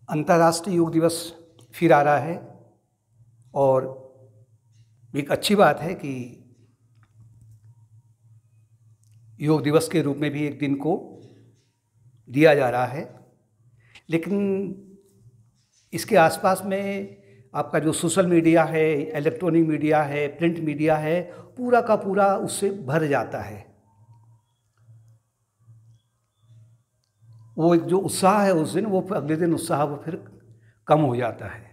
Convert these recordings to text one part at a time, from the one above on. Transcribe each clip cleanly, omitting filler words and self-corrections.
अंतर्राष्ट्रीय योग दिवस फिर आ रहा है और एक अच्छी बात है कि योग दिवस के रूप में भी एक दिन को दिया जा रहा है। लेकिन इसके आसपास में आपका जो सोशल मीडिया है, इलेक्ट्रॉनिक मीडिया है, प्रिंट मीडिया है, पूरा का पूरा उससे भर जाता है। वो एक जो उत्साह है उस दिन, वो अगले दिन उत्साह वो फिर कम हो जाता है।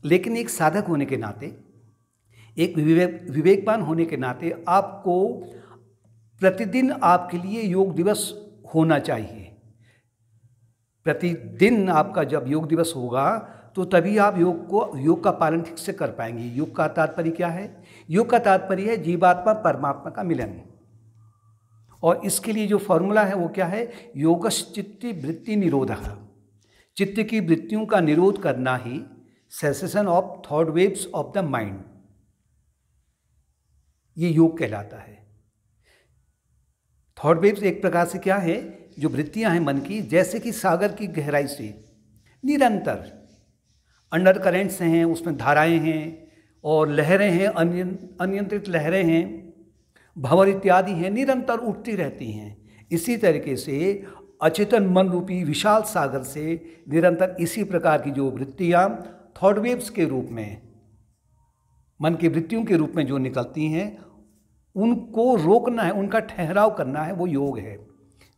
लेकिन एक साधक होने के नाते, एक विवेकवान होने के नाते आपको प्रतिदिन आपके लिए योग दिवस होना चाहिए। प्रतिदिन आपका जब योग दिवस होगा तो तभी आप योग का पालन ठीक से कर पाएंगे। योग का तात्पर्य क्या है? योग का तात्पर्य है जीवात्मा परमात्मा का मिलन। और इसके लिए जो फॉर्मूला है वो क्या है? योगश्चित्ति वृत्ति निरोधः। चित्त की वृत्तियों का निरोध करना ही cessation of thought waves of the mind, ये योग कहलाता है। थॉट वेव्स एक प्रकार से क्या है? जो वृत्तियां हैं मन की, जैसे कि सागर की गहराई से निरंतर अंडर करेंट्स हैं, उसमें धाराएं हैं और लहरें हैं, अनियंत्रित लहरें हैं, भंवर इत्यादि हैं, निरंतर उठती रहती हैं। इसी तरीके से अचेतन मन रूपी विशाल सागर से निरंतर इसी प्रकार की जो वृत्तियां थॉट वेव्स के रूप में, मन की वृत्तियों के रूप में जो निकलती हैं, उनको रोकना है, उनका ठहराव करना है, वो योग है।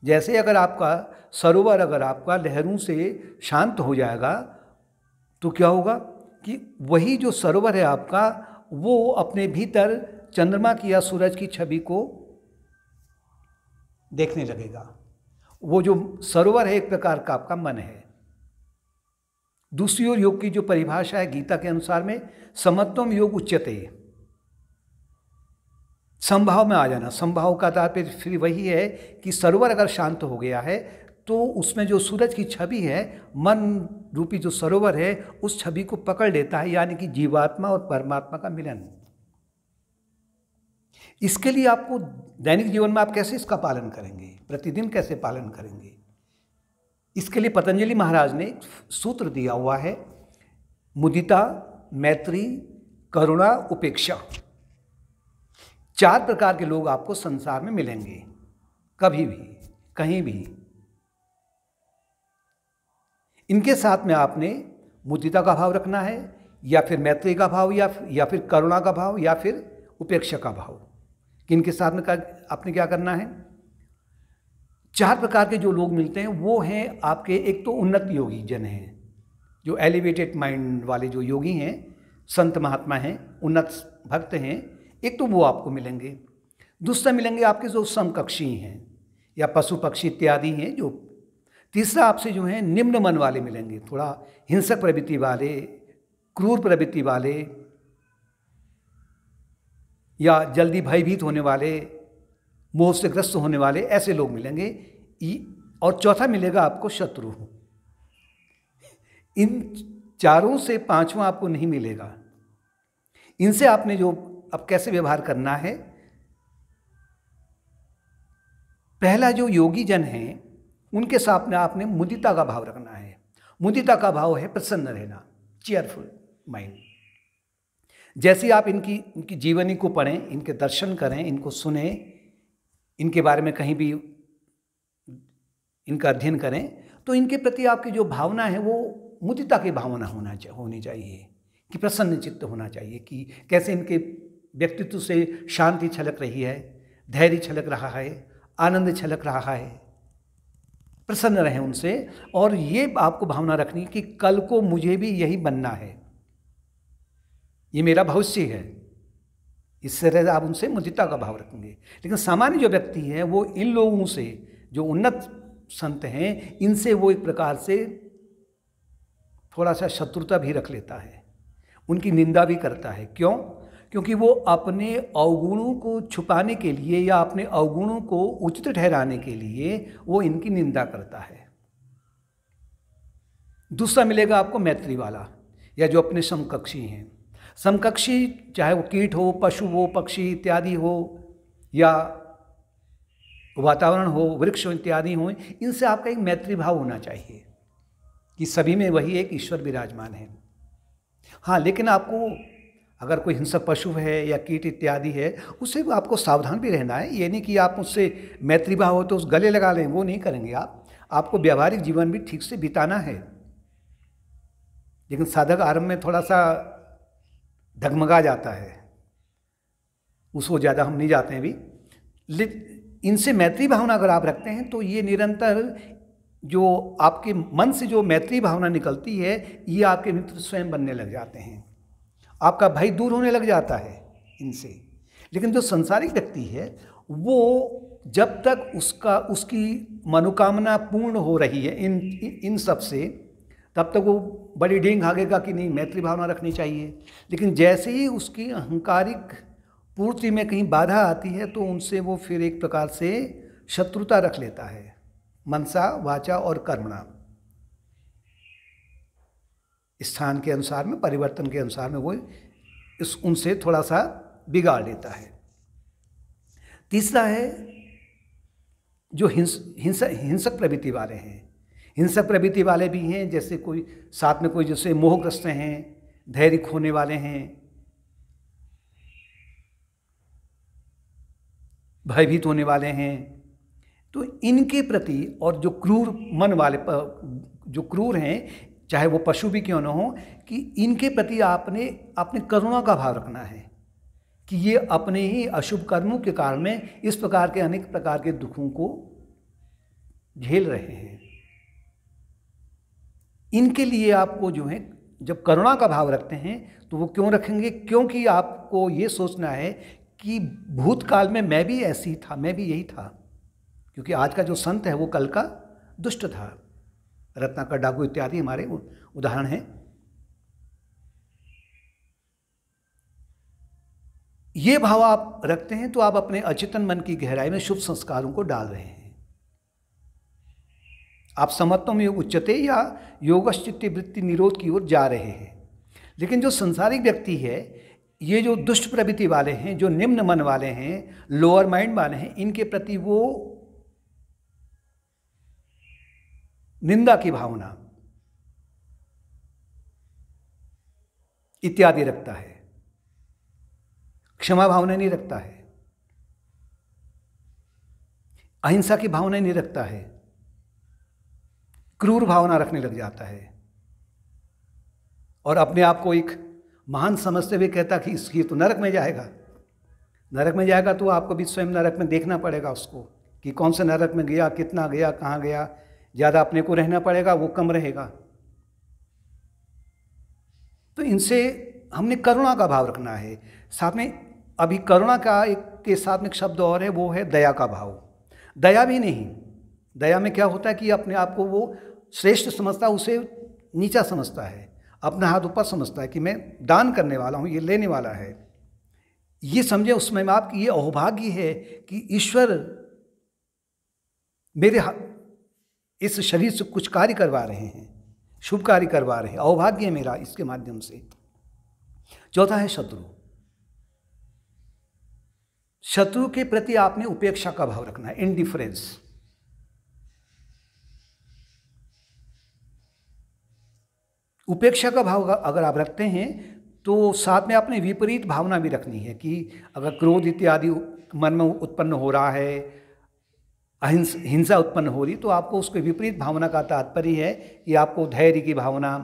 जैसे अगर आपका सरोवर अगर आपका लहरों से शांत हो जाएगा तो क्या होगा कि वही जो सरोवर है आपका, वो अपने भीतर चंद्रमा की या सूरज की छवि को देखने लगेगा। वो जो सरोवर है एक प्रकार का आपका मन है। दूसरी ओर योग की जो परिभाषा है गीता के अनुसार में, समत्वम योग उच्यते, संभाव में आ जाना। संभाव का तात्पर्य फिर वही है कि सरोवर अगर शांत हो गया है तो उसमें जो सूरज की छवि है, मन रूपी जो सरोवर है, उस छवि को पकड़ लेता है, यानी कि जीवात्मा और परमात्मा का मिलन। इसके लिए आपको दैनिक जीवन में आप कैसे इसका पालन करेंगे, प्रतिदिन कैसे पालन करेंगे, इसके लिए पतंजलि महाराज ने सूत्र दिया हुआ है, मुदिता, मैत्री, करुणा, उपेक्षा। 4 प्रकार के लोग आपको संसार में मिलेंगे, कभी भी, कहीं भी। इनके साथ में आपने मुदिता का भाव रखना है, या फिर मैत्री का भाव, या फिर करुणा का भाव, या फिर उपेक्षा का भाव। किनके साथ में आपने क्या करना है? 4 प्रकार के जो लोग मिलते हैं वो हैं आपके, एक तो उन्नत योगी जन हैं, जो एलिवेटेड माइंड वाले जो योगी हैं, संत महात्मा हैं, उन्नत भक्त हैं, एक तो वो आपको मिलेंगे। दूसरा मिलेंगे आपके जो समकक्षी हैं या पशु पक्षी इत्यादि हैं। जो तीसरा आपसे जो है निम्न मन वाले मिलेंगे, थोड़ा हिंसक प्रवृत्ति वाले, क्रूर प्रवृत्ति वाले, या जल्दी भयभीत होने वाले, मोह से ग्रस्त होने वाले, ऐसे लोग मिलेंगे। और चौथा मिलेगा आपको शत्रु। इन चारों से पांचवा आपको नहीं मिलेगा। इनसे आपने जो अब कैसे व्यवहार करना है? पहला जो योगी जन है उनके साथ में आपने मुदिता का भाव रखना है। मुदिता का भाव है प्रसन्न रहना, चेयरफुल माइंड। जैसे आप इनकी जीवनी को पढ़ें, इनके दर्शन करें, इनको सुने, इनके बारे में कहीं भी इनका अध्ययन करें, तो इनके प्रति आपकी जो भावना है वो मुदिता की भावना होनी चाहिए, कि प्रसन्न चित्त होना चाहिए, कि कैसे इनके व्यक्तित्व से शांति छलक रही है, धैर्य छलक रहा है, आनंद छलक रहा है। प्रसन्न रहें उनसे, और ये आपको भावना रखनी कि कल को मुझे भी यही बनना है, ये मेरा भविष्य है। इस तरह आप उनसे मुदिता का भाव रखेंगे। लेकिन सामान्य जो व्यक्ति है वो इन लोगों से, जो उन्नत संत हैं, इनसे वो एक प्रकार से थोड़ा सा शत्रुता भी रख लेता है, उनकी निंदा भी करता है। क्यों? क्योंकि वो अपने अवगुणों को छुपाने के लिए या अपने अवगुणों को उचित ठहराने के लिए वो इनकी निंदा करता है। दूसरा मिलेगा आपको मैत्री वाला, या जो अपने समकक्षी हैं। समकक्षी चाहे वो कीट हो, पशु हो, पक्षी इत्यादि हो, या वातावरण हो, वृक्ष इत्यादि हो, इनसे आपका एक मैत्री भाव होना चाहिए। कि सभी में वही एक ईश्वर विराजमान है। हाँ, लेकिन आपको अगर कोई हिंसक पशु है या कीट इत्यादि है, उससे आपको सावधान भी रहना है। ये नहीं कि आप उससे मैत्री भाव हो तो उस गले लगा लें, वो नहीं करेंगे आप। आपको व्यावहारिक जीवन भी ठीक से बिताना है। लेकिन साधक आरंभ में थोड़ा सा डगमगा जाता है, उसको ज़्यादा हम नहीं जाते हैं अभी। इनसे मैत्री भावना अगर आप रखते हैं तो ये निरंतर जो आपके मन से जो मैत्री भावना निकलती है, ये आपके मित्र स्वयं बनने लग जाते हैं। आपका भय दूर होने लग जाता है इनसे। लेकिन जो संसारिक व्यक्ति है, वो जब तक उसकी मनोकामना पूर्ण हो रही है इन सब से, तब तक वो बड़ी डींग भागेगा कि नहीं मैत्री भावना रखनी चाहिए। लेकिन जैसे ही उसकी अहंकारिक पूर्ति में कहीं बाधा आती है तो उनसे वो फिर एक प्रकार से शत्रुता रख लेता है, मनसा वाचा और कर्मणा। स्थान के अनुसार में, परिवर्तन के अनुसार में वो उनसे थोड़ा सा बिगाड़ लेता है। तीसरा है जो हिंसक प्रवृत्ति वाले हैं। हिंसक प्रवृत्ति वाले भी हैं, जैसे कोई साथ में कोई जैसे मोहग्रस्त हैं, धैर्य खोने वाले हैं, भयभीत होने वाले हैं। तो इनके प्रति और जो क्रूर मन वाले जो क्रूर हैं, चाहे वो पशु भी क्यों न हो, कि इनके प्रति आपने अपने करुणा का भाव रखना है कि ये अपने ही अशुभ कर्मों के कारण में इस प्रकार के अनेक प्रकार के दुखों को झेल रहे हैं। इनके लिए आपको जो है जब करुणा का भाव रखते हैं तो वो क्यों रखेंगे? क्योंकि आपको ये सोचना है कि भूतकाल में मैं भी ऐसी था, मैं भी यही था। क्योंकि आज का जो संत है वो कल का दुष्ट था। रत्नाकर डाकू इत्यादि हमारे उदाहरण हैं। ये भाव आप रखते हैं तो आप अपने अचेतन मन की गहराई में शुभ संस्कारों को डाल रहे हैं। आप समत्वम योग उच्चते या योगश्चित्ति वृत्ति निरोध की ओर जा रहे हैं। लेकिन जो संसारिक व्यक्ति है, ये जो दुष्ट प्रवृत्ति वाले हैं, जो निम्न मन वाले हैं, लोअर माइंड वाले हैं, इनके प्रति वो निंदा की भावना इत्यादि रखता है, क्षमा भावना नहीं रखता है, अहिंसा की भावना नहीं रखता है, क्रूर भावना रखने लग जाता है और अपने आप को एक महान समझते हुए कहता कि इसकी तो नरक में जाएगा। नरक में जाएगा तो आपको भी स्वयं नरक में देखना पड़ेगा उसको कि कौन से नरक में गया, कितना गया, कहाँ गया। ज़्यादा अपने को रहना पड़ेगा, वो कम रहेगा। तो इनसे हमने करुणा का भाव रखना है। साथ में अभी करुणा का एक के साथ में एक शब्द और है, वो है दया का भाव। दया भी नहीं, दया में क्या होता है कि अपने आप को वो श्रेष्ठ समझता, उसे नीचा समझता है, अपना हाथ ऊपर समझता है कि मैं दान करने वाला हूँ, ये लेने वाला है। ये समझे उसमें में आपकी ये अहोभाग्य है कि ईश्वर मेरे इस शरीर से कुछ कार्य करवा रहे हैं, शुभ कार्य करवा रहे हैं, अहोभाग्य है मेरा इसके माध्यम से। चौथा है शत्रु। शत्रु के प्रति आपने उपेक्षा का भाव रखना है, इंडिफरेंस। उपेक्षा का भाव अगर आप रखते हैं तो साथ में आपने विपरीत भावना भी रखनी है कि अगर क्रोध इत्यादि मन में उत्पन्न हो रहा है, हिंसा उत्पन्न हो रही, तो आपको उसके विपरीत भावना का तात्पर्य है कि आपको धैर्य की भावना,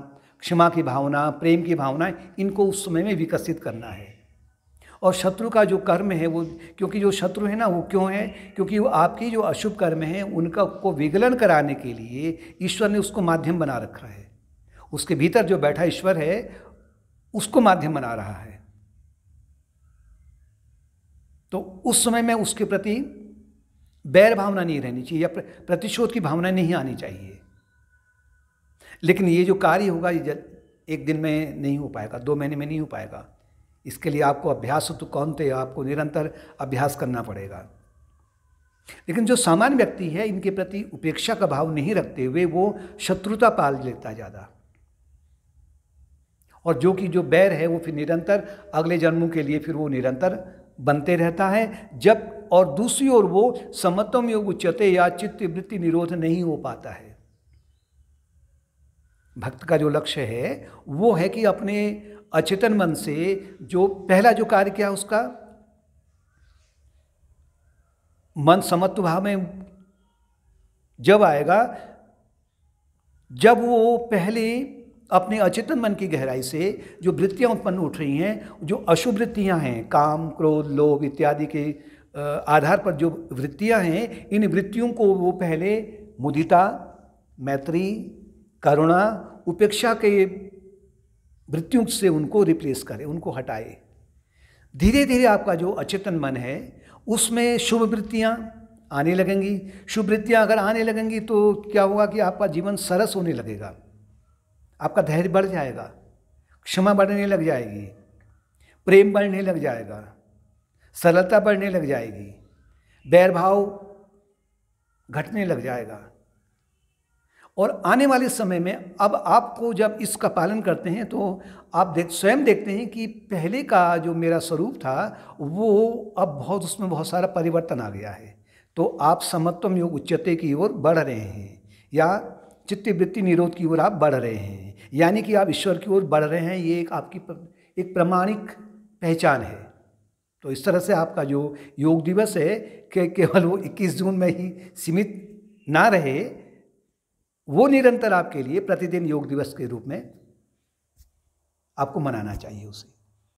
क्षमा की भावना, प्रेम की भावना, इनको उस समय में विकसित करना है। और शत्रु का जो कर्म है वो, क्योंकि जो शत्रु है ना वो क्यों है? क्योंकि वो आपकी जो अशुभ कर्म है उनका को विगलन कराने के लिए ईश्वर ने उसको माध्यम बना रखा है। उसके भीतर जो बैठा ईश्वर है उसको माध्यम बना रहा है। तो उस समय में उसके प्रति बैर भावना नहीं रहनी चाहिए या प्रतिशोध की भावना नहीं आनी चाहिए। लेकिन ये जो कार्य होगा ये एक दिन में नहीं हो पाएगा, 2 महीने में नहीं हो पाएगा। इसके लिए आपको अभ्यास तो कौनते, आपको निरंतर अभ्यास करना पड़ेगा। लेकिन जो सामान्य व्यक्ति है, इनके प्रति उपेक्षा का भाव नहीं रखते हुए वो शत्रुता पाल लेता है ज़्यादा, और जो कि जो बैर है वो फिर निरंतर अगले जन्मों के लिए फिर वो निरंतर बनते रहता है। जब और दूसरी ओर वो समत्वम योग उच्चते या चित्त वृत्ति निरोध नहीं हो पाता है। भक्त का जो लक्ष्य है वो है कि अपने अचेतन मन से जो पहला जो कार्य किया उसका मन समत्व भाव में जब आएगा, जब वो पहले अपने अचेतन मन की गहराई से जो वृत्तियां उत्पन्न उठ रही हैं, जो अशुभ वृत्तियां हैं, काम क्रोध लोभ इत्यादि के आधार पर जो वृत्तियां हैं, इन वृत्तियों को वो पहले मुदिता, मैत्री, करुणा, उपेक्षा के वृत्तियों से उनको रिप्लेस करे, उनको हटाए। धीरे धीरे आपका जो अचेतन मन है उसमें शुभ वृत्तियां आने लगेंगी। शुभ वृत्तियां अगर आने लगेंगी तो क्या होगा कि आपका जीवन सरस होने लगेगा, आपका धैर्य बढ़ जाएगा, क्षमा बढ़ने लग जाएगी, प्रेम बढ़ने लग जाएगा, सरलता बढ़ने लग जाएगी, बैर भाव घटने लग जाएगा। और आने वाले समय में अब आपको जब इसका पालन करते हैं तो आप स्वयं देखते हैं कि पहले का जो मेरा स्वरूप था वो अब उसमें बहुत सारा परिवर्तन आ गया है। तो आप समत्वम योग उच्चते की ओर बढ़ रहे हैं, या चित्तवृत्ति निरोध की ओर आप बढ़ रहे हैं, यानी कि आप ईश्वर की ओर बढ़ रहे हैं। ये एक आपकी एक प्रामाणिक पहचान है। तो इस तरह से आपका जो योग दिवस है कि केवल वो 21 जून में ही सीमित ना रहे, वो निरंतर आपके लिए प्रतिदिन योग दिवस के रूप में आपको मनाना चाहिए उसे।